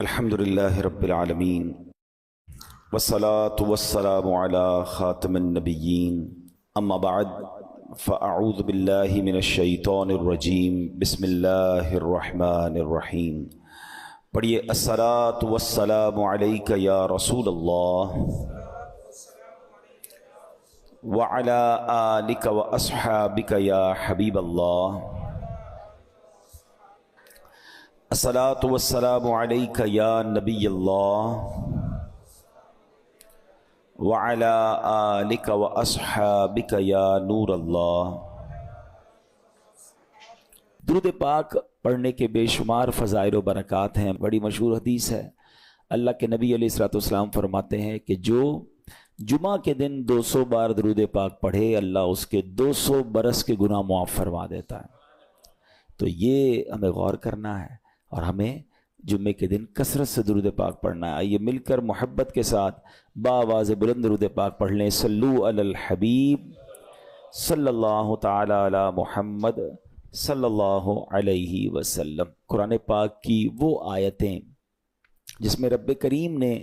الحمد للہ رب العالمین والصلاة والسلام علی خاتم النبیین اما بعد فاعوذ باللہ من الشیطان الرجیم بسم اللہ الرحمن الرحیم۔ پڑھیے الصلاة والسلام علیک یا رسول اللہ وعلی آلک واصحابک یا حبیب اللہ۔ الصلاة والسلام علیک یا نبی اللہ وعلی آلک واصحابک یا نور اللہ۔ درود پاک پڑھنے کے بے شمار فضائل و برکات ہیں۔ بڑی مشہور حدیث ہے، اللہ کے نبی علیہ الصلوۃ والسلام فرماتے ہیں کہ جو جمعہ کے دن 200 بار درود پاک پڑھے اللہ اس کے 200 برس کے گناہ معاف فرما دیتا ہے۔ تو یہ ہمیں غور کرنا ہے اور ہمیں جمعے کے دن کثرت سے درود پاک پڑھنا ہے۔ آئیے مل کر محبت کے ساتھ بآواز بلند درود پاک پڑھ لیں۔ صلو علی الحبیب صلی اللہ تعالی علی محمد صلی اللہ علیہ وسلم۔ قرآن پاک کی وہ آیتیں جس میں رب کریم نے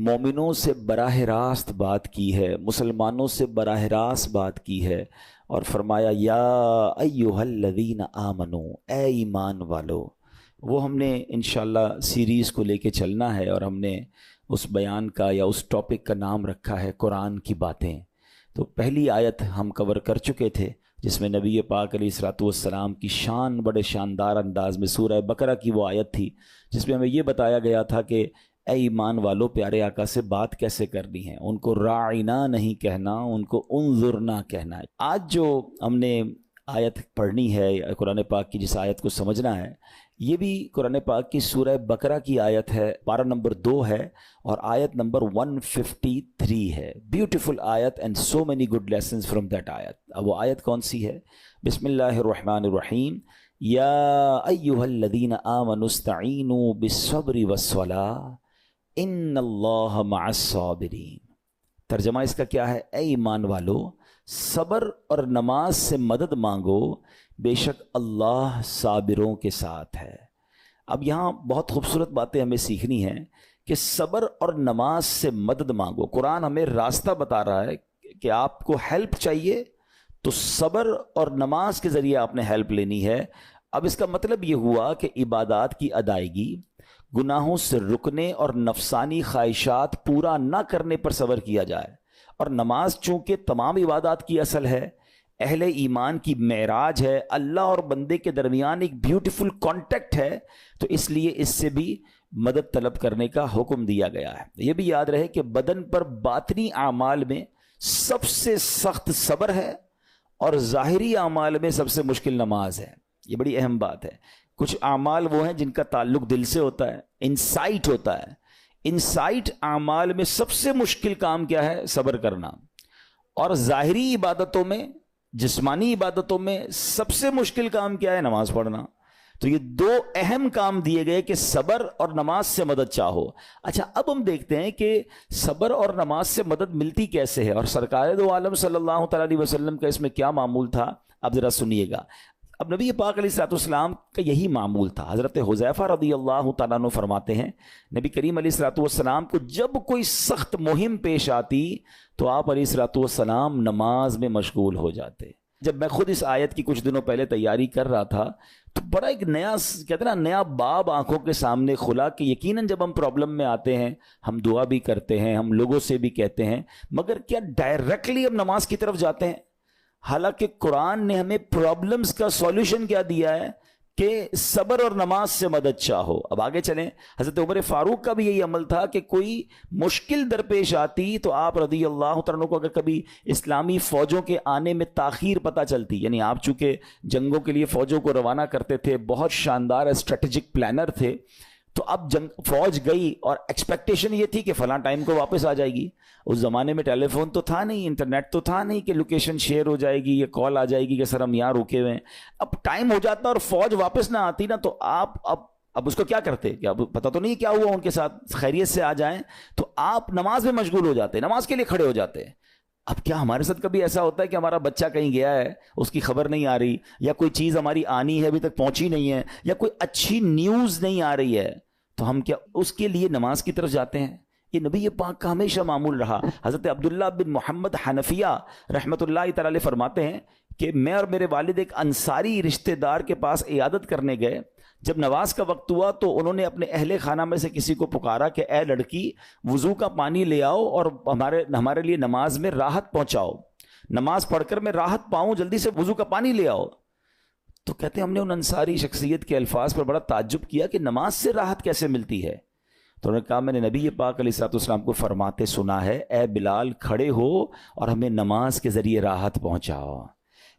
مومنوں سے براہ راست بات کی ہے، مسلمانوں سے براہ راست بات کی ہے اور فرمایا یا ایھا الذین آمنوا، اے ایمان والو۔ وہ ہم نے انشاءاللہ سیریز کو لے کے چلنا ہے اور ہم نے اس بیان کا یا اس ٹاپک کا نام رکھا ہے قرآن کی باتیں۔ تو پہلی آیت ہم کور کر چکے تھے جس میں نبی پاک علیہ الصلوۃ والسلام کی شان بڑے شاندار انداز میں، سورہ بقرہ کی وہ آیت تھی جس میں ہمیں یہ بتایا گیا تھا کہ اے ایمان والو پیارے آقا سے بات کیسے کرنی ہے، ان کو راعنا نہیں کہنا، ان کو انظرنا کہنا ہے۔ آج جو ہم نے آیت پڑھنی ہے قرآن پاک کی، جس آیت کو سمجھنا ہے، یہ بھی قرآن پاک کی سورہ بقرہ کی آیت ہے، پارہ نمبر 2 ہے اور آیت نمبر 153 ہے۔ بیوٹیفل آیت and so many good lessons from that آیت۔ اب وہ آیت کون سی ہے؟ بسم اللہ الرحمن الرحیم۔ یا ایھا الذین آمنوا استعینوا بالصبر والصلاۃ ان اللہ مع الصابرین۔ ترجمہ اس کا کیا ہے؟ اے ایمان والو صبر اور نماز سے مدد مانگو، بے شک اللہ صابروں کے ساتھ ہے۔ اب یہاں بہت خوبصورت باتیں ہمیں سیکھنی ہیں کہ صبر اور نماز سے مدد مانگو۔ قرآن ہمیں راستہ بتا رہا ہے کہ آپ کو ہیلپ چاہیے تو صبر اور نماز کے ذریعے آپ نے ہیلپ لینی ہے۔ اب اس کا مطلب یہ ہوا کہ عبادات کی ادائیگی، گناہوں سے رکنے اور نفسانی خواہشات پورا نہ کرنے پر صبر کیا جائے، اور نماز چونکہ تمام عبادات کی اصل ہے، اہل ایمان کی معراج ہے، اللہ اور بندے کے درمیان ایک بیوٹیفل کانٹیکٹ ہے، تو اس لیے اس سے بھی مدد طلب کرنے کا حکم دیا گیا ہے۔ یہ بھی یاد رہے کہ بدن پر باطنی اعمال میں سب سے سخت صبر ہے اور ظاہری اعمال میں سب سے مشکل نماز ہے۔ یہ بڑی اہم بات ہے۔ کچھ اعمال وہ ہیں جن کا تعلق دل سے ہوتا ہے، انسائٹ ہوتا ہے۔ انسائٹ اعمال میں سب سے مشکل کام کیا ہے؟ صبر کرنا۔ اور ظاہری عبادتوں میں، جسمانی عبادتوں میں سب سے مشکل کام کیا ہے؟ نماز پڑھنا۔ تو یہ 2 اہم کام دیے گئے کہ صبر اور نماز سے مدد چاہو۔ اچھا، اب ہم دیکھتے ہیں کہ صبر اور نماز سے مدد ملتی کیسے ہے، اور سرکار دو عالم صلی اللہ تعالی علیہ وسلم کا اس میں کیا معمول تھا، اب ذرا سنیے گا۔ اب نبی پاک علیہ الصلوۃ والسلام کا یہی معمول تھا۔ حضرت حذیفہ رضی اللہ تعالیٰ عنہ فرماتے ہیں نبی کریم علیہ الصلوۃ والسلام کو جب کوئی سخت مہم پیش آتی تو آپ علیہ الصلوۃ والسلام نماز میں مشغول ہو جاتے۔ جب میں خود اس آیت کی کچھ دنوں پہلے تیاری کر رہا تھا تو بڑا ایک نیا، کہتے ہیں نا، نیا باب آنکھوں کے سامنے کھلا کہ یقیناً جب ہم پرابلم میں آتے ہیں ہم دعا بھی کرتے ہیں، ہم لوگوں سے بھی کہتے ہیں، مگر کیا ڈائریکٹلی ہم نماز کی طرف جاتے ہیں؟ حالانکہ قرآن نے ہمیں پرابلمز کا سولوشن کیا دیا ہے کہ صبر اور نماز سے مدد چاہو۔ اب آگے چلیں، حضرت عمر فاروق کا بھی یہی عمل تھا کہ کوئی مشکل درپیش آتی تو آپ رضی اللہ تعالیٰ عنہ کو اگر کبھی اسلامی فوجوں کے آنے میں تاخیر پتہ چلتی، یعنی آپ چونکہ جنگوں کے لیے فوجوں کو روانہ کرتے تھے، بہت شاندار اسٹریٹجک پلانر تھے، تو اب فوج گئی اور ایکسپیکٹیشن یہ تھی کہ فلاں ٹائم کو واپس آ جائے گی۔ اس زمانے میں ٹیلی فون تو تھا نہیں، انٹرنیٹ تو تھا نہیں کہ لوکیشن شیئر ہو جائے گی یا کال آ جائے گی کہ سر ہم یہاں رکے ہوئے ہیں۔ اب ٹائم ہو جاتا اور فوج واپس نہ آتی نا، تو آپ اب اس کو کیا کرتے کہ اب پتہ تو نہیں کیا ہوا ان کے ساتھ، خیریت سے آ جائیں، تو آپ نماز میں مشغول ہو جاتے، نماز کے لیے کھڑے ہو جاتے۔ اب کیا ہمارے ساتھ کبھی ایسا ہوتا ہے کہ ہمارا بچہ کہیں گیا ہے، اس کی خبر نہیں آ رہی، یا کوئی چیز ہماری آنی ہے ابھی تک پہنچی نہیں ہے، یا کوئی اچھی نیوز نہیں آ رہی ہے، تو ہم کیا اس کے لیے نماز کی طرف جاتے ہیں؟ یہ نبی پاک کا ہمیشہ معمول رہا. حضرت عبداللہ بن محمد حنفیہ رحمۃ اللہ تعالی علیہ فرماتے ہیں کہ میں اور میرے والد ایک انصاری رشتہ دار کے پاس عیادت کرنے گئے. جب نماز کا وقت ہوا تو انہوں نے اپنے اہل خانہ میں سے کسی کو پکارا کہ اے لڑکی وضو کا پانی لے آؤ اور ہمارے لیے نماز میں راحت پہنچاؤ, نماز پڑھ کر میں راحت پاؤں, جلدی سے وضو کا پانی لے آؤ. تو کہتے ہیں ہم نے ان انصاری شخصیت کے الفاظ پر بڑا تعجب کیا کہ نماز سے راحت کیسے ملتی ہے. تو انہوں نے کہا میں نے نبی پاک علیہ الصلوۃ والسلام کو فرماتے سنا ہے, اے بلال کھڑے ہو اور ہمیں نماز کے ذریعے راحت پہنچاؤ.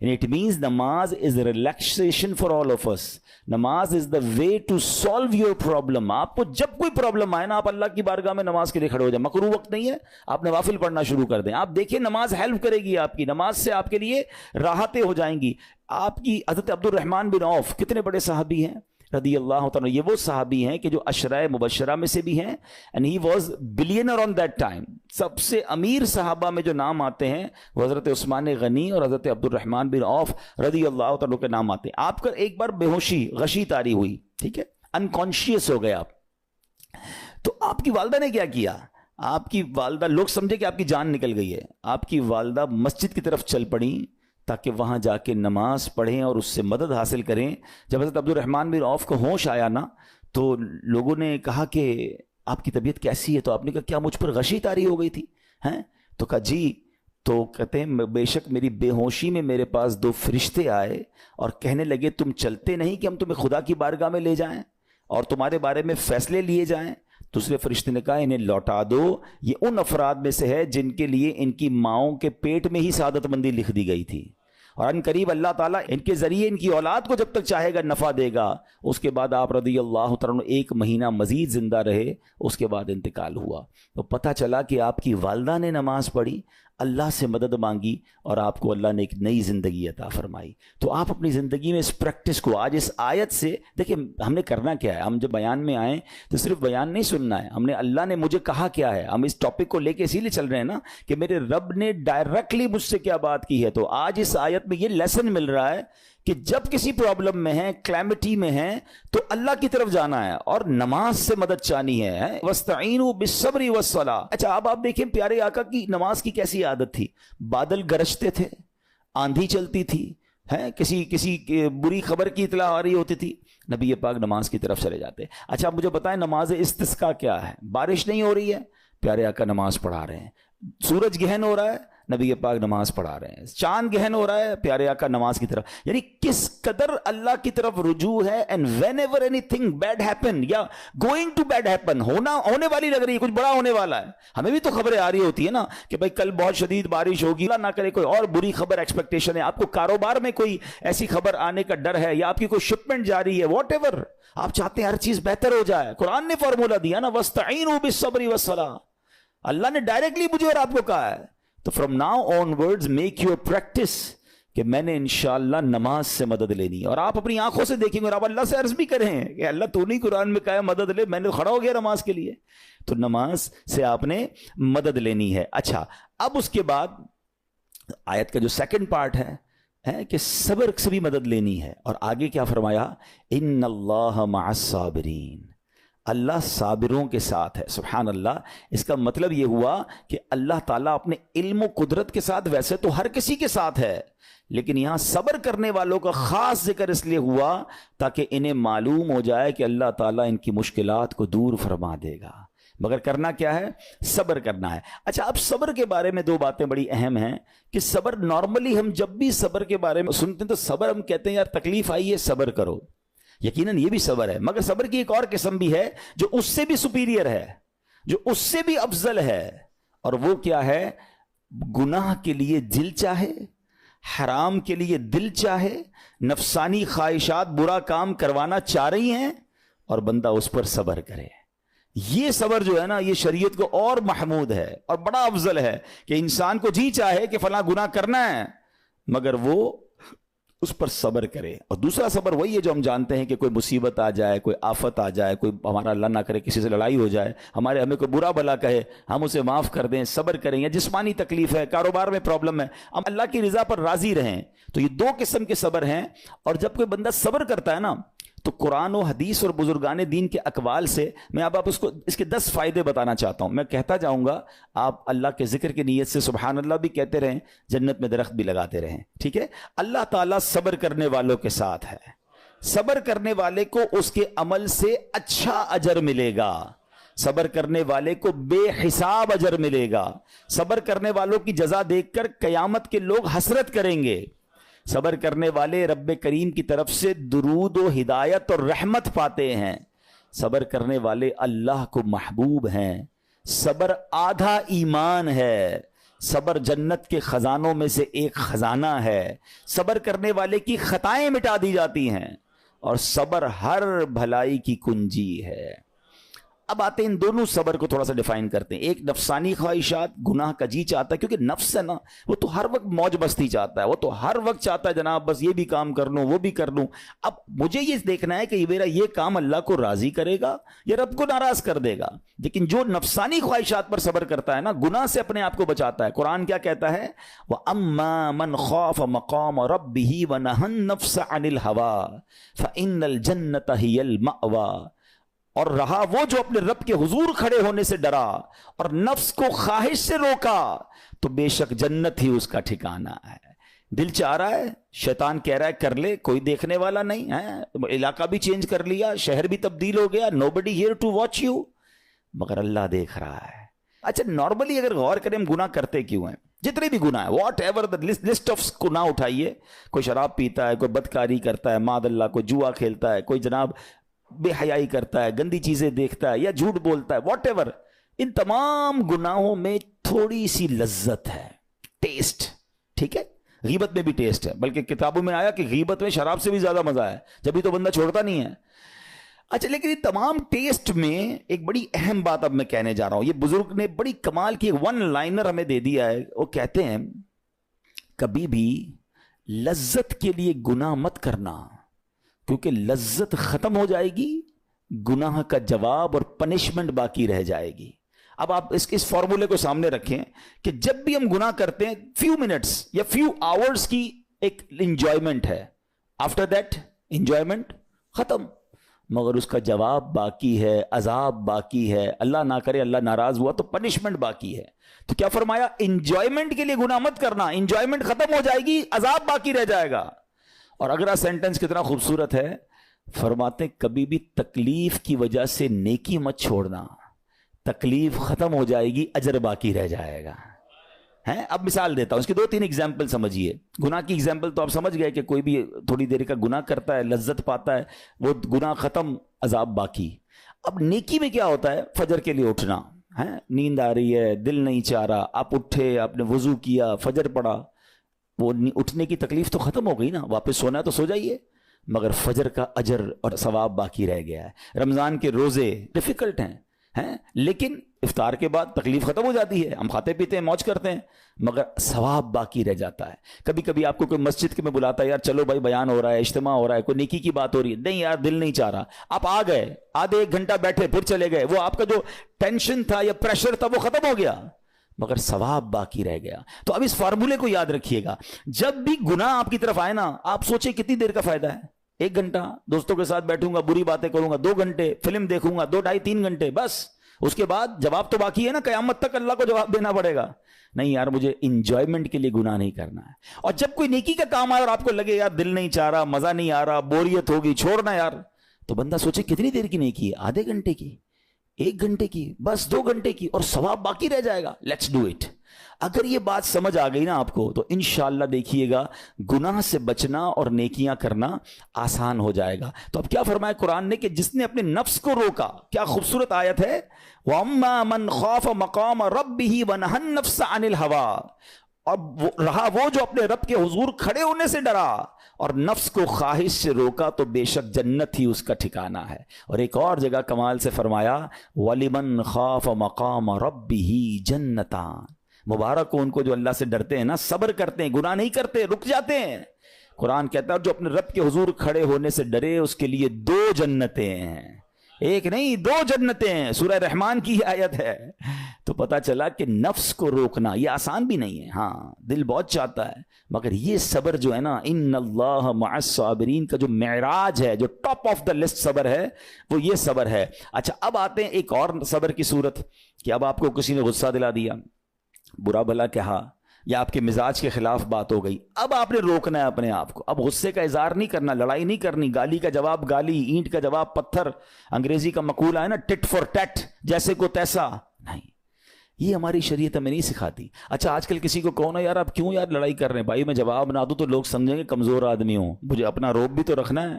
It means namaz is a relaxation for all of us. نماز is the way to solve your problem. آپ کو جب کوئی پرابلم آئے نا, آپ اللہ کی بارگاہ میں نماز کے لیے کھڑے ہو جائیں. مکروہ وقت نہیں ہے, آپ نوافل پڑھنا شروع کر دیں. آپ دیکھیں نماز ہیلپ کرے گی آپ کی, نماز سے آپ کے لیے راحتیں ہو جائیں گی. آپ کی حضرت عبد الرحمن بن عوف کتنے بڑے صحابی ہیں رضی اللہ تعالیٰ. یہ وہ صحابی ہیں کہ جو عشرہ مبشرہ میں سے بھی ہیں, and he was billionaire on that time. سب سے امیر صحابہ میں جو نام آتے ہیں وہ حضرت عثمان غنی اور حضرت عبد الرحمن بن عوف رضی اللہ تعالیٰ کے نام آتے ہیں. آپ کا ایک بار بے ہوشی غشی طاری ہوئی, ٹھیک ہے, انکانشیس ہو گئے آپ. تو آپ کی والدہ نے کیا کیا؟ آپ کی والدہ, لوگ سمجھے کہ آپ کی جان نکل گئی ہے, آپ کی والدہ مسجد کی طرف چل پڑیں تاکہ وہاں جا کے نماز پڑھیں اور اس سے مدد حاصل کریں. جب حضرت عبد الرحمن بن عوف کو ہوش آیا نا, تو لوگوں نے کہا کہ آپ کی طبیعت کیسی ہے؟ تو آپ نے کہا کیا مجھ پر غشی طاری ہو گئی تھی ہیں؟ تو کہا جی. تو کہتے ہیں بے شک میری بے ہوشی میں میرے پاس 2 فرشتے آئے اور کہنے لگے تم چلتے نہیں کہ ہم تمہیں خدا کی بارگاہ میں لے جائیں اور تمہارے بارے میں فیصلے لیے جائیں. دوسرے فرشتے نے کہا انہیں لوٹا دو, یہ ان افراد میں سے ہے جن کے لیے ان کی ماؤں کے پیٹ میں ہی سعادت مندی لکھ دی گئی تھی, اور ان قریب اللہ تعالیٰ ان کے ذریعے ان کی اولاد کو جب تک چاہے گا نفع دے گا. اس کے بعد آپ رضی اللہ تعالیٰ 1 مہینہ مزید زندہ رہے, اس کے بعد انتقال ہوا. تو پتہ چلا کہ آپ کی والدہ نے نماز پڑھی, اللہ سے مدد مانگی اور آپ کو اللہ نے ایک نئی زندگی عطا فرمائی. تو آپ اپنی زندگی میں اس پریکٹس کو آج اس آیت سے دیکھیں. ہم نے کرنا کیا ہے؟ ہم جب بیان میں آئیں تو صرف بیان نہیں سننا ہے, ہم نے اللہ نے مجھے کہا کیا ہے. ہم اس ٹاپک کو لے کے اسی لیے چل رہے ہیں نا کہ میرے رب نے ڈائریکٹلی مجھ سے کیا بات کی ہے. تو آج اس آیت میں یہ لیسن مل رہا ہے کہ جب کسی پرابلم میں ہیں, کلیمٹی میں ہیں, تو اللہ کی طرف جانا ہے اور نماز سے مدد چاہنی ہے. وَاسْتَعِينُوا بِالصَّبْرِ وَالصَّلَاةِ. اچھا اب آپ دیکھیں پیارے آقا کی نماز کی کیسی عادت تھی. بادل گرجتے تھے, آندھی چلتی تھی, کسی بری خبر کی اطلاع آ رہی ہوتی تھی, نبی پاک نماز کی طرف چلے جاتے. اچھا آپ مجھے بتائیں نماز استسقاء کیا ہے؟ بارش نہیں ہو رہی ہے, پیارے آقا نماز پڑھا رہے ہیں. سورج گہن ہو رہا ہے, نبی پاک نماز پڑھا رہے ہیں. چاند گہن ہو رہا ہے, پیارے آقا نماز کی طرف. یعنی کس قدر اللہ کی طرف رجوع ہے. And whenever anything bad happen یا گوئنگ ٹو بیڈ ہیپن, ہونے والی لگ رہی ہے, کچھ بڑا ہونے والا ہے. ہمیں بھی تو خبریں آ رہی ہوتی ہے نا کہ بھائی کل بہت شدید بارش ہوگی, اللہ نہ کرے کوئی اور بری خبر ایکسپیکٹیشن ہے. آپ کو کاروبار میں کوئی ایسی خبر آنے کا ڈر ہے, یا آپ کی کوئی شپمنٹ جاری ہے, واٹ ایور آپ چاہتے ہیں ہر چیز بہتر ہو جائے. قرآن نے فارمولا دیا نا, وَاسْتَعِينُوا بِالصَّبْرِ وَالصَّلَاةِ. اللہ نے ڈائریکٹلی مجھے اور آپ کو کہا ہے. تو from now on words make your practice کہ میں نے انشاءاللہ نماز سے مدد لینی. اور آپ اپنی آنکھوں سے دیکھیں گے اور آپ اللہ سے عرض بھی کریں کہ اللہ تو نہیں قرآن میں کہا ہے مدد لے, میں نے کھڑا ہو گیا نماز کے لیے. تو نماز سے آپ نے مدد لینی ہے. اچھا اب اس کے بعد آیت کا جو سیکنڈ پارٹ ہے کہ صبر سے بھی مدد لینی ہے. اور آگے کیا فرمایا؟ ان اللہ مع الصابرین, اللہ صابروں کے ساتھ ہے. سبحان اللہ. اس کا مطلب یہ ہوا کہ اللہ تعالیٰ اپنے علم و قدرت کے ساتھ ویسے تو ہر کسی کے ساتھ ہے, لیکن یہاں صبر کرنے والوں کا خاص ذکر اس لیے ہوا تاکہ انہیں معلوم ہو جائے کہ اللہ تعالیٰ ان کی مشکلات کو دور فرما دے گا. مگر کرنا کیا ہے؟ صبر کرنا ہے. اچھا اب صبر کے بارے میں 2 باتیں بڑی اہم ہیں کہ صبر نارملی ہم جب بھی صبر کے بارے میں سنتے ہیں تو صبر ہم کہتے ہیں یار تکلیف آئی ہے صبر کرو. یقیناً یہ بھی صبر ہے, مگر صبر کی ایک اور قسم بھی ہے جو اس سے بھی سپیریئر ہے, جو اس سے بھی افضل ہے. اور وہ کیا ہے؟ گناہ کے لیے دل چاہے, حرام کے لیے دل چاہے, نفسانی خواہشات برا کام کروانا چاہ رہی ہیں اور بندہ اس پر صبر کرے. یہ صبر جو ہے نا یہ شریعت کو اور محمود ہے اور بڑا افضل ہے کہ انسان کو جی چاہے کہ فلاں گناہ کرنا ہے مگر وہ اس پر صبر کرے. اور دوسرا صبر وہی ہے جو ہم جانتے ہیں کہ کوئی مصیبت آ جائے, کوئی آفت آ جائے, کوئی ہمارا اللہ نہ کرے کسی سے لڑائی ہو جائے, ہمیں کوئی برا بھلا کہے, ہم اسے معاف کر دیں, صبر کریں. یا جسمانی تکلیف ہے, کاروبار میں پرابلم ہے, ہم اللہ کی رضا پر راضی رہیں. تو یہ 2 قسم کے صبر ہیں. اور جب کوئی بندہ صبر کرتا ہے نا تو قرآن و حدیث اور بزرگان دین کے اقوال سے میں اب آپ اس کے 10 فائدے بتانا چاہتا ہوں. میں کہتا جاؤں گا, آپ اللہ کے ذکر کی نیت سے سبحان اللہ بھی کہتے رہیں, جنت میں درخت بھی لگاتے رہیں. ٹھیک ہے. اللہ تعالیٰ صبر کرنے والوں کے ساتھ ہے. صبر کرنے والے کو اس کے عمل سے اچھا اجر ملے گا. صبر کرنے والے کو بے حساب اجر ملے گا. صبر کرنے والوں کی جزا دیکھ کر قیامت کے لوگ حسرت کریں گے. صبر کرنے والے رب کریم کی طرف سے درود و ہدایت اور رحمت پاتے ہیں. صبر کرنے والے اللہ کو محبوب ہیں. صبر آدھا ایمان ہے. صبر جنت کے خزانوں میں سے ایک خزانہ ہے. صبر کرنے والے کی خطائیں مٹا دی جاتی ہیں, اور صبر ہر بھلائی کی کنجی ہے. اب آتے ہیں ان دونوں صبر کو تھوڑا سا ڈیفائن کرتے ہیں. ایک نفسانی خواہشات, گناہ کا جی چاہتا ہے, کیونکہ نفس ہے نا, وہ تو ہر وقت موج مستی چاہتا ہے, وہ تو ہر وقت چاہتا ہے جناب بس یہ بھی کام کر لوں وہ بھی کر لوں. اب مجھے یہ دیکھنا ہے کہ میرا یہ کام اللہ کو راضی کرے گا یا رب کو ناراض کر دے گا. لیکن جو نفسانی خواہشات پر صبر کرتا ہے نا, گناہ سے اپنے آپ کو بچاتا ہے. قرآن کیا کہتا ہے؟ وَأَمَّا مَنْ خَافَ مَقَامَ رَبِّهِ وَنَهَى النَّفْسَ عَنِ الْهَوَىٰ فَإِنَّ الْجَنَّةَ هِيَ الْمَأْوَىٰ. اور رہا وہ جو اپنے رب کے حضور کھڑے ہونے سے ڈرا اور نفس کو خواہش سے روکا, تو بے شک جنت ہی اس کا ٹھکانہ ہے. دل چاہ رہا ہے, شیطان کہہ رہا ہے کر لے, کوئی دیکھنے والا نہیں ہے, علاقہ بھی چینج کر لیا, شہر بھی تبدیل ہو گیا, nobody here to watch you, مگر اللہ دیکھ رہا ہے. اچھا نارملی اگر غور کریں ہم گناہ کرتے کیوں ہیں؟ جتنے بھی گناہ ہیں, what ever the list of گناہ اٹھائیے. کوئی شراب پیتا ہے, کوئی بدکاری کرتا ہے, معاذ اللہ, کوئی جوا کھیلتا ہے, کوئی جناب بے حیائی کرتا ہے, گندی چیزیں دیکھتا ہے یا جھوٹ بولتا ہے, واٹ ایور. ان تمام گناہوں میں تھوڑی سی لذت ہے, ٹیسٹ. ٹھیک ہے, غیبت میں بھی ٹیسٹ ہے, بلکہ کتابوں میں آیا کہ غیبت میں شراب سے بھی زیادہ مزہ ہے, جبھی تو بندہ چھوڑتا نہیں ہے. اچھا لیکن یہ تمام ٹیسٹ میں ایک بڑی اہم بات اب میں کہنے جا رہا ہوں. یہ بزرگ نے بڑی کمال کی ایک ون لائنر ہمیں دے دیا ہے. وہ کہتے ہیں کبھی بھی لذت کے لیے گناہ مت کرنا, کیونکہ لذت ختم ہو جائے گی, گناہ کا جواب اور پنشمنٹ باقی رہ جائے گی. اب آپ اس فارمولے کو سامنے رکھیں کہ جب بھی ہم گناہ کرتے ہیں فیو منٹس یا فیو آورز کی ایک انجوائمنٹ ہے, آفٹر دیٹ انجوائمنٹ ختم, مگر اس کا جواب باقی ہے, عذاب باقی ہے, اللہ نہ کرے اللہ ناراض ہوا تو پنشمنٹ باقی ہے. تو کیا فرمایا؟ انجوائمنٹ کے لیے گناہ مت کرنا, انجوائمنٹ ختم ہو جائے گی, عذاب باقی رہ جائے گا. اور اگلا سینٹنس کتنا خوبصورت ہے, فرماتے کبھی بھی تکلیف کی وجہ سے نیکی مت چھوڑنا, تکلیف ختم ہو جائے گی, اجر باقی رہ جائے گا. اب مثال دیتا ہوں, اس کی 2-3 ایگزامپل سمجھیے. گناہ کی ایگزامپل تو آپ سمجھ گئے کہ کوئی بھی تھوڑی دیر کا گناہ کرتا ہے, لذت پاتا ہے, وہ گناہ ختم, عذاب باقی. اب نیکی میں کیا ہوتا ہے؟ فجر کے لیے اٹھنا, نیند آ رہی ہے, دل نہیں چاہ رہا, آپ اٹھے, آپ نے وضو کیا, فجر پڑھا, وہ اٹھنے کی تکلیف تو ختم ہو گئی نا, واپس سونا ہے تو سو جائیے, مگر فجر کا اجر اور ثواب باقی رہ گیا ہے. رمضان کے روزے ڈیفیکلٹ ہیں, لیکن افطار کے بعد تکلیف ختم ہو جاتی ہے, ہم کھاتے پیتے ہیں, موج کرتے ہیں, مگر ثواب باقی رہ جاتا ہے. کبھی کبھی آپ کو کوئی مسجد کے میں بلاتا ہے, یار چلو بھائی بیان ہو رہا ہے, اجتماع ہو رہا ہے, کوئی نیکی کی بات ہو رہی ہے, نہیں یار دل نہیں چاہ رہا, آپ آ گئے, آدھے 1 گھنٹہ بیٹھے, پھر چلے گئے, وہ آپ کا جو ٹینشن تھا یا پریشر تھا وہ ختم ہو گیا, مگر ثواب باقی رہ گیا. تو اب اس فارمولے کو یاد رکھیے گا, جب بھی گناہ آپ کی طرف آئے نا, آپ سوچیں کتنی دیر کا فائدہ ہے. 1 گھنٹہ دوستوں کے ساتھ بیٹھوں گا, بری باتیں کروں گا, 2 گھنٹے فلم دیکھوں گا, 2 ڈھائی 3 گھنٹے, بس اس کے بعد جواب تو باقی ہے نا, قیامت تک اللہ کو جواب دینا پڑے گا. نہیں یار مجھے انجوائمنٹ کے لیے گناہ نہیں کرنا ہے. اور جب کوئی نیکی کا کام آئے اور آپ کو لگے یار دل نہیں چاہ رہا, مزہ نہیں آ رہا, بوریت ہوگی, چھوڑنا یار, تو بندہ سوچے کتنی دیر کی نیکی ہے, آدھے گھنٹے کی, 1 گھنٹے کی, بس 2 گھنٹے کی, اور ثواب باقی رہ جائے گا. Let's do it. اگر یہ بات سمجھ آ گئی نا آپ کو, تو انشاءاللہ دیکھیے گا گناہ سے بچنا اور نیکیاں کرنا آسان ہو جائے گا. تو اب کیا فرمایا قرآن نے کہ جس نے اپنے نفس کو روکا, کیا خوبصورت آیت ہے, وَأَمَّا مَنْ خَافَ مَقَامَ رَبِّهِ وَنَهَى النَّفْسَ عَنِ الْهَوَىٰ, اور رہا وہ جو اپنے رب کے حضور کھڑے ہونے سے ڈرا اور نفس کو خواہش سے روکا, تو بے شک جنت ہی اس کا ٹھکانہ ہے. اور ایک اور جگہ کمال سے فرمایا وَلِمَنْ خَافَ مَقَامَ رَبِّهِ جَنَّتَانِ, مبارک ہو ان کو جو اللہ سے ڈرتے ہیں نا, صبر کرتے ہیں, گناہ نہیں کرتے, رک جاتے ہیں. قرآن کہتا ہے جو اپنے رب کے حضور کھڑے ہونے سے ڈرے اس کے لیے 2 جنتیں ہیں, 1 نہیں 2 جنتیں ہیں. سورہ رحمان کی آیت ہے, تو پتا چلا کہ نفس کو روکنا یہ آسان بھی نہیں ہے. ہاں دل بہت چاہتا ہے, مگر یہ صبر جو ہے نا, ان اللہ مع الصابرین کا جو معراج ہے, جو ٹاپ آف دا لسٹ صبر ہے, وہ یہ صبر ہے. اچھا اب آتے ہیں ایک اور صبر کی صورت کہ اب آپ کو کسی نے غصہ دلا دیا, برا بھلا کہا, یا آپ کے مزاج کے خلاف بات ہو گئی. اب آپ نے روکنا ہے اپنے آپ کو. اب غصے کا اظہار نہیں کرنا, لڑائی نہیں کرنی, گالی کا جواب گالی, اینٹ کا جواب پتھر, انگریزی کا مقولہ ہے نا ٹٹ فور ٹیٹ, جیسے کو تیسا نہیں. یہ ہماری شریعت ہمیں نہیں سکھاتی. اچھا آج کل کسی کو کہو نا یار آپ کیوں یار لڑائی کر رہے ہیں, بھائی میں جواب نہ دوں تو لوگ سمجھیں گے کمزور آدمی ہوں, مجھے اپنا روب بھی تو رکھنا ہے,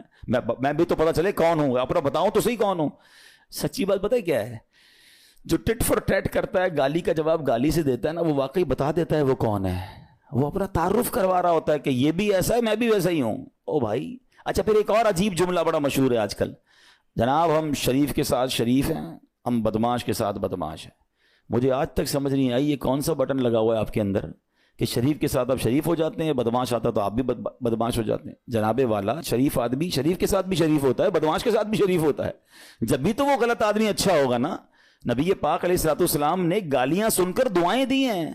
میں بھی تو پتا چلے کون ہوں, اپنا بتاؤں تو صحیح کون ہوں. سچی بات پتہ ہے کیا ہے, جو ٹٹ فور ٹیٹ کرتا ہے, گالی کا جواب گالی سے دیتا ہے نا, وہ واقعی بتا دیتا ہے وہ کون ہے. وہ اپنا تعارف کروا رہا ہوتا ہے کہ یہ بھی ایسا ہے, میں بھی ویسا ہی ہوں. او بھائی. اچھا پھر ایک اور عجیب جملہ بڑا مشہور ہے آج کل, جناب ہم شریف کے ساتھ شریف ہیں, ہم بدماش کے ساتھ بدماش ہیں. مجھے آج تک سمجھ نہیں آئی یہ کون سا بٹن لگا ہوا ہے آپ کے اندر کہ شریف کے ساتھ آپ شریف ہو جاتے ہیں, بدماش آتا تو آپ بھی بدماش ہو جاتے ہیں. جناب والا, شریف آدمی شریف کے ساتھ بھی شریف ہوتا ہے, بدماش کے ساتھ بھی شریف ہوتا ہے. جب بھی تو وہ غلط آدمی اچھا ہوگا نا. نبی پاک علیہ الصلوۃ والسلام نے گالیاں سن کر دعائیں دی ہیں,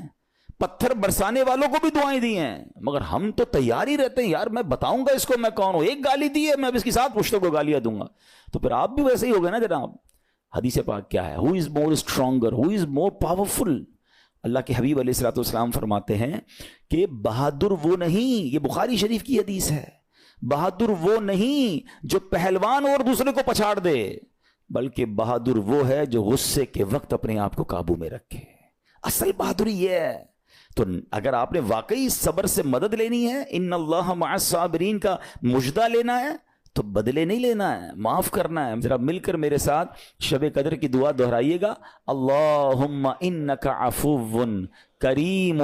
پتھر برسانے والوں کو بھی دعائیں دی ہیں, مگر ہم تو تیار ہی رہتے ہیں یار میں بتاؤں گا اس کو میں کون ہوں, ایک گالی دی ہے میں اب اس کے ساتھ پشتوں کو گالیاں دوں گا. تو پھر آپ بھی ویسے ہی ہو گئے نا جناب. حدیث پاک کیا ہے, ہو از مور اسٹرانگر, ہو از مور پاورفل. اللہ کے حبیب علیہ الصلوۃ والسلام فرماتے ہیں کہ بہادر وہ نہیں, یہ بخاری شریف کی حدیث ہے, بہادر وہ نہیں جو پہلوان اور دوسرے کو پچھاڑ دے, بلکہ بہادر وہ ہے جو غصے کے وقت اپنے آپ کو قابو میں رکھے. اصل بہادری یہ ہے. تو اگر آپ نے واقعی صبر سے مدد لینی ہے, ان اللہ مع الصابرین کا مجدہ لینا ہے, تو بدلے نہیں لینا ہے, معاف کرنا ہے. ذرا مل کر میرے ساتھ شب قدر کی دعا دہرائیے گا, اللہم انک عفو کریم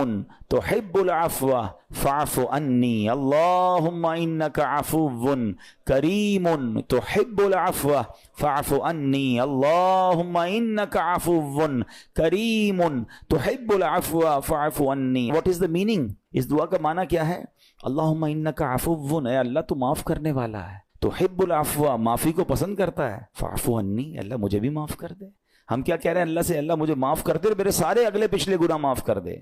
تحب العفو فاعف عنی, اللہم انک عفو کریم تحب العفو فاعف عنی, اللہم انک عفو کریم تحب العفو فاعف عنی. What is the meaning؟ اس دعا کا معنی کیا ہے؟ اللہم انک عفو, اے اللہ تو معاف کرنے والا ہے, تحب العفو معافی کو پسند کرتا ہے, فاعف عنی اللہ مجھے بھی معاف کر دے. ہم کیا کہہ رہے ہیں اللہ سے, اللہ مجھے معاف کر دے اور میرے سارے اگلے پچھلے گناہ معاف کر دے.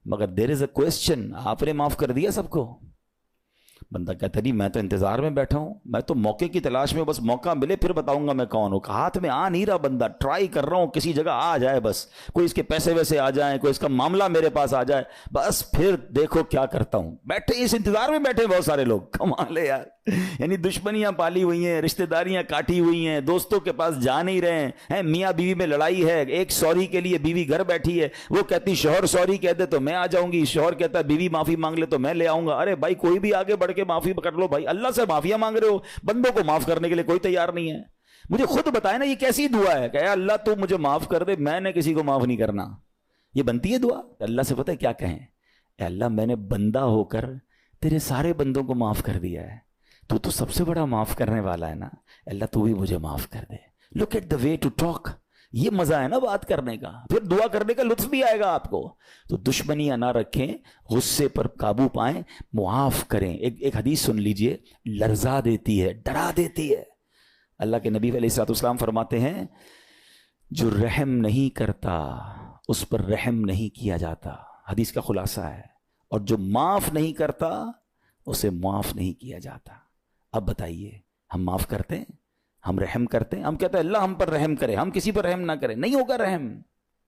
مگر دیر از اے کوسچن, آپ نے معاف کر دیا سب کو؟ بندہ کہتا نہیں میں تو انتظار میں بیٹھا ہوں, میں تو موقع کی تلاش میں, بس موقع ملے پھر بتاؤں گا میں کون ہوں. ہاتھ میں آ نہیں رہا بندہ, ٹرائی کر رہا ہوں کسی جگہ آ جائے, بس کوئی اس کے پیسے ویسے آ جائیں, کوئی اس کا معاملہ میرے پاس آ جائے, بس پھر دیکھو کیا کرتا ہوں. بیٹھے اس انتظار میں بیٹھے بہت سارے لوگ, کمال ہے یار. یعنی دشمنیاں پالی ہوئی ہیں, رشتہ داریاں کاٹی ہوئی ہیں, دوستوں کے پاس جا نہیں رہے ہیں, میاں بیوی میں لڑائی ہے, ایک سوری کے لیے بیوی گھر بیٹھی ہے, وہ کہتی شوہر سوری کہہ دے تو میں آ جاؤں گی, شوہر کہتا ہے بیوی معافی مانگ لے تو میں لے آؤں گا. ارے بھائی کوئی بھی آگے بڑھ کے معافی کر لو بھائی, اللہ سے معافیاں مانگ رہے ہو, بندوں کو معاف کرنے کے لیے کوئی تیار نہیں ہے. مجھے خود بتائے نا یہ کیسی دعا ہے کہ اے اللہ تو مجھے معاف کر دے, میں نے کسی کو معاف نہیں کرنا. یہ بنتی ہے دعا؟ اللہ سے پتہ ہے کیا کہیں, اے اللہ میں نے بندہ ہو کر تیرے سارے بندوں کو معاف کر دیا ہے, تو سب سے بڑا معاف کرنے والا ہے نا, اللہ تو بھی مجھے معاف کر دے. Look at the way to talk, یہ مزہ ہے نا بات کرنے کا, پھر دعا کرنے کا لطف بھی آئے گا آپ کو. تو دشمنیاں نہ رکھیں, غصے پر قابو پائیں, معاف کریں. ایک حدیث سن لیجئے, لرزا دیتی ہے, ڈرا دیتی ہے. اللہ کے نبی علیہ الصلوۃ والسلام فرماتے ہیں جو رحم نہیں کرتا اس پر رحم نہیں کیا جاتا. حدیث کا خلاصہ ہے. اور جو معاف نہیں کرتا اسے معاف نہیں کیا جاتا. اب بتائیے ہم معاف کرتے ہیں, ہم رحم کرتے ہیں, ہم کہتے ہیں اللہ ہم پر رحم کرے, ہم کسی پر رحم نہ کریں. نہیں ہوگا رحم,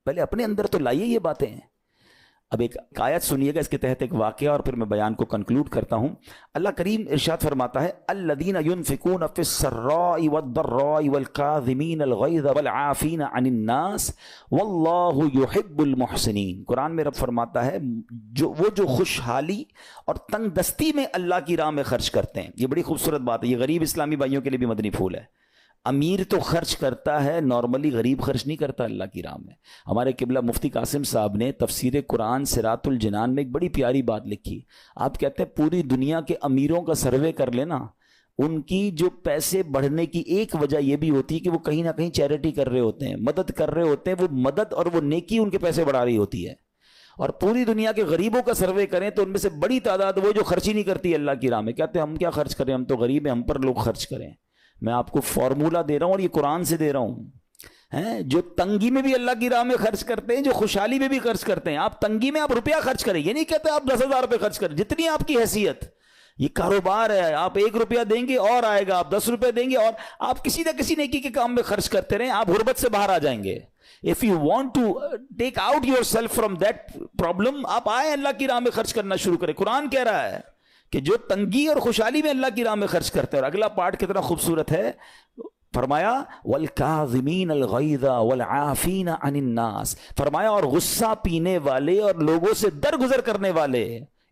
پہلے اپنے اندر تو لائیے یہ باتیں. اب ایک آیت سنیے گا, اس کے تحت ایک واقعہ, اور پھر میں بیان کو کنکلوڈ کرتا ہوں. اللہ کریم ارشاد فرماتا ہے الذین ينفقون فی السراء والضراء والکاظمین الغیظ والعافین عن الناس واللہ یحب المحسنین. قرآن میں رب فرماتا ہے جو خوشحالی اور تنگ دستی میں اللہ کی راہ میں خرچ کرتے ہیں. یہ بڑی خوبصورت بات ہے, یہ غریب اسلامی بھائیوں کے لیے بھی مدنی پھول ہے. امیر تو خرچ کرتا ہے نارملی, غریب خرچ نہیں کرتا اللہ کی راہ میں. ہمارے قبلہ مفتی قاسم صاحب نے تفسیر قرآن صراط الجنان میں ایک بڑی پیاری بات لکھی. آپ کہتے ہیں پوری دنیا کے امیروں کا سروے کر لینا, ان کی جو پیسے بڑھنے کی ایک وجہ یہ بھی ہوتی ہے کہ وہ کہیں نہ کہیں چیریٹی کر رہے ہوتے ہیں, مدد کر رہے ہوتے ہیں. وہ مدد اور وہ نیکی ان کے پیسے بڑھا رہی ہوتی ہے. اور پوری دنیا کے غریبوں کا سروے کریں تو ان میں سے بڑی تعداد وہ جو خرچ ہی نہیں کرتی اللہ کی راہ میں. کہتے ہیں ہم کیا خرچ کریں, ہم تو غریب ہیں, ہم پر لوگ خرچ کریں. میں آپ کو فارمولہ دے رہا ہوں اور یہ قرآن سے دے رہا ہوں. ہیں جو تنگی میں بھی اللہ کی راہ میں خرچ کرتے ہیں, جو خوشحالی میں بھی خرچ کرتے ہیں. آپ تنگی میں آپ روپیہ خرچ کریں, یہ نہیں کہتے آپ 10,000 روپے خرچ کریں, جتنی آپ کی حیثیت. یہ کاروبار ہے, آپ 1 روپیہ دیں گے اور آئے گا, آپ 10 روپے دیں گے اور آپ کسی نہ کسی نیکی کے کام میں خرچ کرتے رہیں, آپ غربت سے باہر آ جائیں گے. If you want to take out yourself from that problem, آپ آئیں اللہ کی راہ میں خرچ کرنا شروع کریں. قرآن کہہ رہا ہے کہ جو تنگی اور خوشحالی میں اللہ کی راہ میں خرچ کرتے ہیں. اور اگلا پارٹ کتنا خوبصورت ہے, فرمایا وَالْكَاظِمِينَ الْغَيْظَ وَالْعَافِينَ عَنِ النَّاسِ, فرمایا اور غصہ پینے والے اور لوگوں سے درگزر کرنے والے.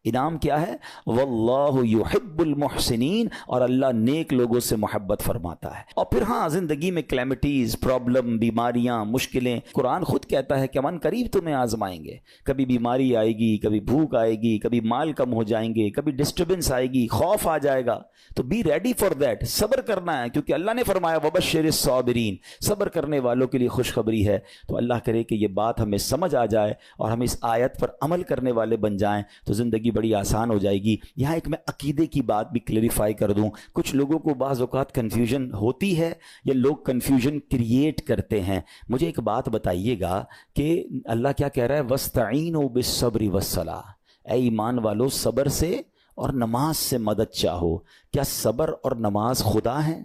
انعام کیا ہے؟ واللہ یحب المحسنین, اور اللہ نیک لوگوں سے محبت فرماتا ہے. اور پھر ہاں زندگی میں کلیمٹیز, پرابلم, بیماریاں, مشکلیں, قرآن خود کہتا ہے کہ من قریب تمہیں آزمائیں گے. کبھی بیماری آئے گی, کبھی بھوک آئے گی, کبھی مال کم ہو جائیں گے, کبھی ڈسٹربنس آئے گی, خوف آ جائے گا. تو بی ریڈی فار دیٹ, صبر کرنا ہے, کیونکہ اللہ نے فرمایا وبشر الصابرین, صبر کرنے والوں کے لیے خوشخبری ہے. تو اللہ کرے کہ یہ بات ہمیں سمجھ آ جائے اور ہم اس آیت پر عمل کرنے والے بن جائیں, تو زندگی بڑی آسان ہو جائے گی. یہاں ایک میں عقیدے کی بات بھی کلیریفائی کر دوں. کچھ لوگوں کو بعض اوقات کنفیوژن ہوتی ہے یا لوگ کنفیوژن کریٹ کرتے ہیں. مجھے ایک بات بتائیے گا کہ اللہ کیا کہہ رہا ہے, وَاسْتَعِينُوا بِالصَّبْرِ وَالصَّلَاةِ, اے ایمان والو صبر سے اور نماز سے مدد چاہو. کیا صبر اور نماز خدا ہیں؟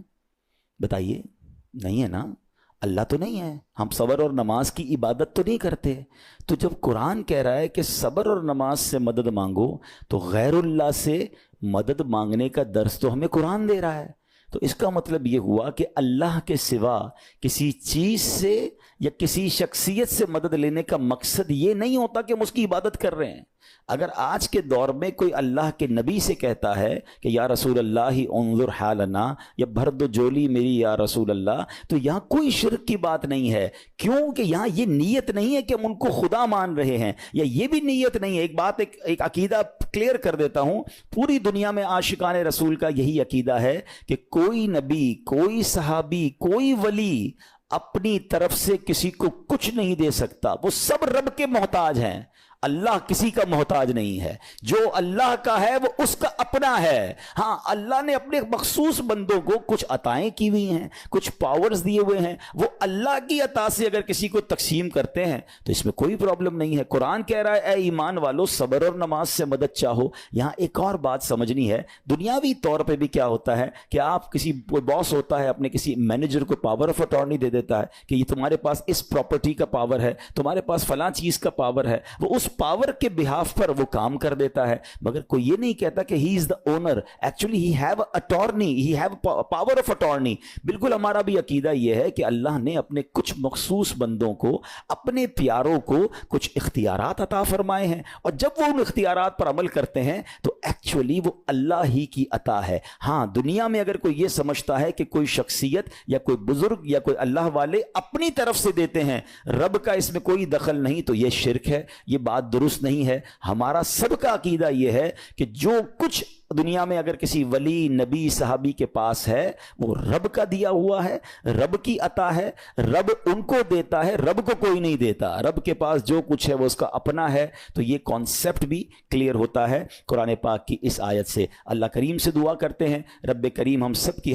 بتائیے, نہیں ہے نا, اللہ تو نہیں ہے. ہم صبر اور نماز کی عبادت تو نہیں کرتے. تو جب قرآن کہہ رہا ہے کہ صبر اور نماز سے مدد مانگو, تو غیر اللہ سے مدد مانگنے کا درس تو ہمیں قرآن دے رہا ہے. تو اس کا مطلب یہ ہوا کہ اللہ کے سوا کسی چیز سے یا کسی شخصیت سے مدد لینے کا مقصد یہ نہیں ہوتا کہ ہم اس کی عبادت کر رہے ہیں. اگر آج کے دور میں کوئی اللہ کے نبی سے کہتا ہے کہ یا رسول اللہ انظر حالنا, یا بھر دو جولی میری یا رسول اللہ, تو یہاں کوئی شرک کی بات نہیں ہے. کیوں کہ یہاں یہ نیت نہیں ہے کہ ہم ان کو خدا مان رہے ہیں, یا یہ بھی نیت نہیں ہے. ایک عقیدہ کلیئر کر دیتا ہوں, پوری دنیا میں عاشقان رسول کا یہی عقیدہ ہے کہ کوئی نبی, کوئی صحابی, کوئی ولی اپنی طرف سے کسی کو کچھ نہیں دے سکتا. وہ سب رب کے محتاج ہیں. اللہ کسی کا محتاج نہیں ہے. جو اللہ کا ہے وہ اس کا اپنا ہے. ہاں اللہ نے اپنے مخصوص بندوں کو کچھ عطائیں کی ہوئی ہیں, کچھ پاورز دیے ہوئے ہیں, وہ اللہ کی عطا سے اگر کسی کو تقسیم کرتے ہیں تو اس میں کوئی پرابلم نہیں ہے. قرآن کہہ رہا ہے اے ایمان والو صبر اور نماز سے مدد چاہو. یہاں ایک اور بات سمجھنی ہے. دنیاوی طور پہ بھی کیا ہوتا ہے کہ آپ کسی کوئی باس ہوتا ہے, اپنے کسی مینیجر کو پاور آف اٹارنی دے دیتا ہے کہ یہ تمہارے پاس اس پراپرٹی کا پاور ہے, تمہارے پاس فلاں چیز کا پاور ہے. وہ اس پاور کے بہاف پر وہ کام کر دیتا ہے, مگر کوئی یہ نہیں کہتا کہ he is the owner. Actually he have attorney, he have power of attorney. بالکل ہمارا بھی عقیدہ یہ ہے کہ اللہ نے اپنے کچھ مخصوص بندوں کو, اپنے پیاروں کو کچھ اختیارات عطا فرمائے ہیں, اور جب وہ ان اختیارات پر عمل کرتے ہیں تو ایکچولی وہ اللہ ہی کی عطا ہے. ہاں دنیا میں اگر کوئی یہ سمجھتا ہے کہ کوئی شخصیت یا کوئی بزرگ یا کوئی اللہ والے اپنی طرف سے دیتے ہیں, رب کا اس میں کوئی دخل نہیں, تو یہ شرک ہے, یہ بات درست نہیں ہے. ہمارا سب کا عقیدہ یہ ہے کہ جو کچھ دنیا میں اگر کسی ولی, نبی, صحابی کے پاس ہے وہ رب کا دیا ہوا ہے, رب کی عطا ہے, رب ان کو دیتا ہے, رب کو کوئی نہیں دیتا. رب کے پاس جو کچھ ہے وہ اس کا اپنا ہے. تو یہ کانسیپٹ بھی کلیئر ہوتا ہے قرآن پاک کی اس آیت سے. اللہ کریم سے دعا کرتے ہیں رب کریم ہم سب کی